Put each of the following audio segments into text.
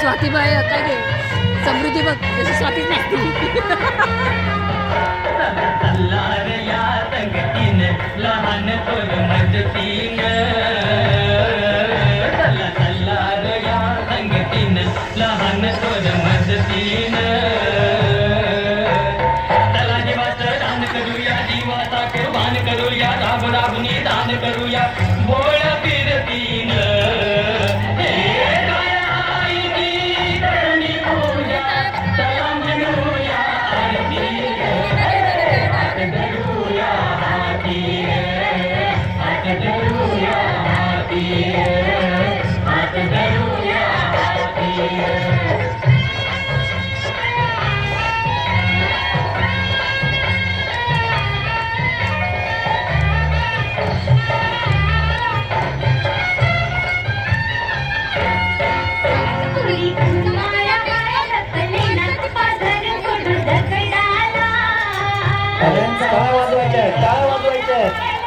स्वातीबाई आता घे समृद्धी बघ जशी स्वातीच नसते लहान थोर मदतीन तल्लार या संगतीन लहान थोर मदतीन चला जीवाचं दान करूया जीवाचा कुर्बान करूया राब राबुनी दान करूया बोळ फिरतीन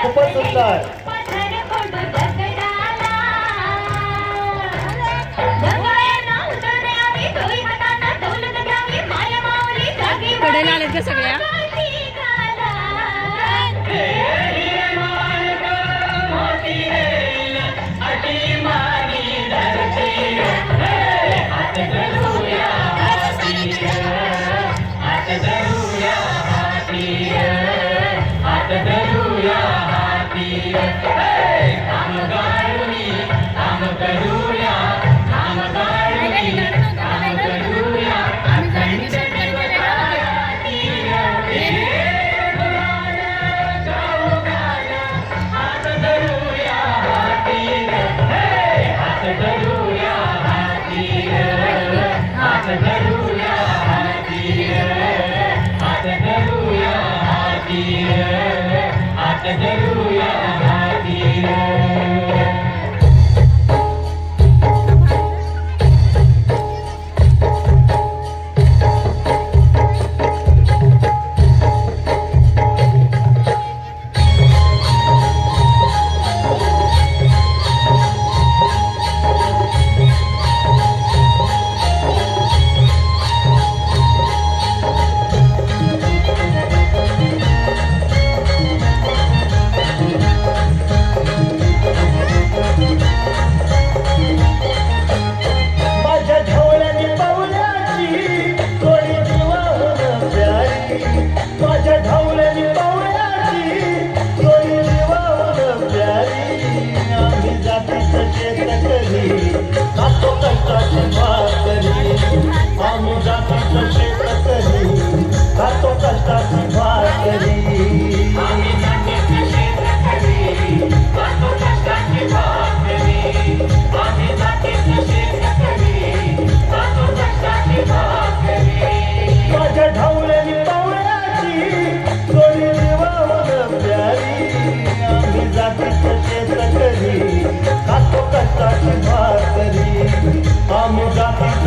खूपच सुंदर कडेला आलेत का सगळ्या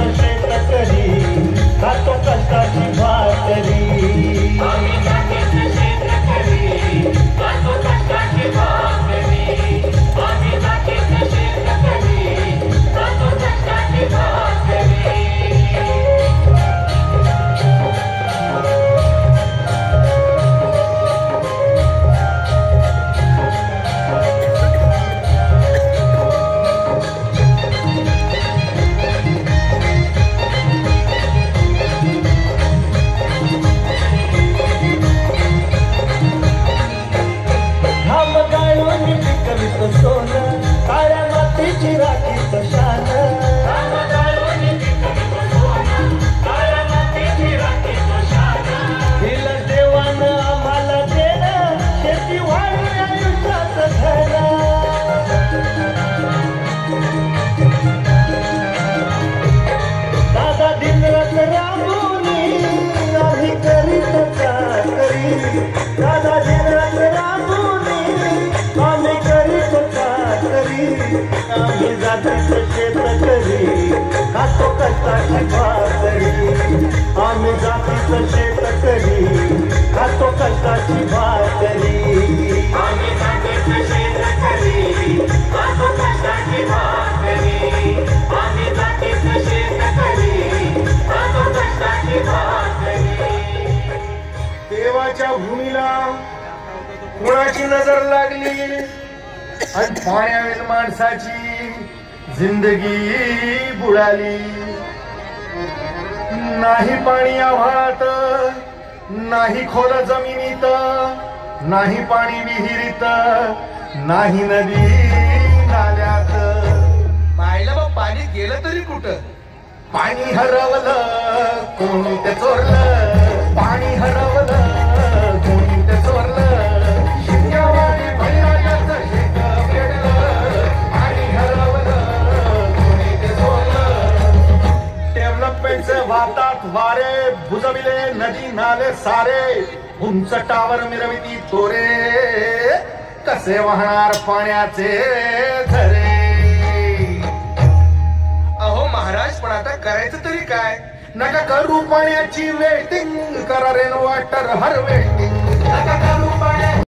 शेत करी खातो कष्टाची भाकरी नजर लागली आणि पाण्यावेल माणसाची जिंदगी बुडाली. नाही पाणी आव्हाळात, नाही खोल जमिनीत, नाही पाणी विहिरीत, नाही नदी नाल्यात. पाहिलं मग पाणी गेलं तरी कुठं? पाणी हरवलं कोणी ते चोरलं, पाणी हरवलं कोणी ते चोरलं. शिक्यावाणी भैराजाचं शेत पेटलं, पाणी हरवलं कोणी ते चोरलं. डेव्हलपमेंटचे वाहतात वारे, बुजविले नदी नाले सारे, उंच टावर मिरविती तोरे, कसे वाहणार पाण्याचे झरे. अहो महाराज, पण आता करायचं तरी काय? नका करू पाण्याची वेटिंग, करा रेन वॉटर हार्वेस्टिंग.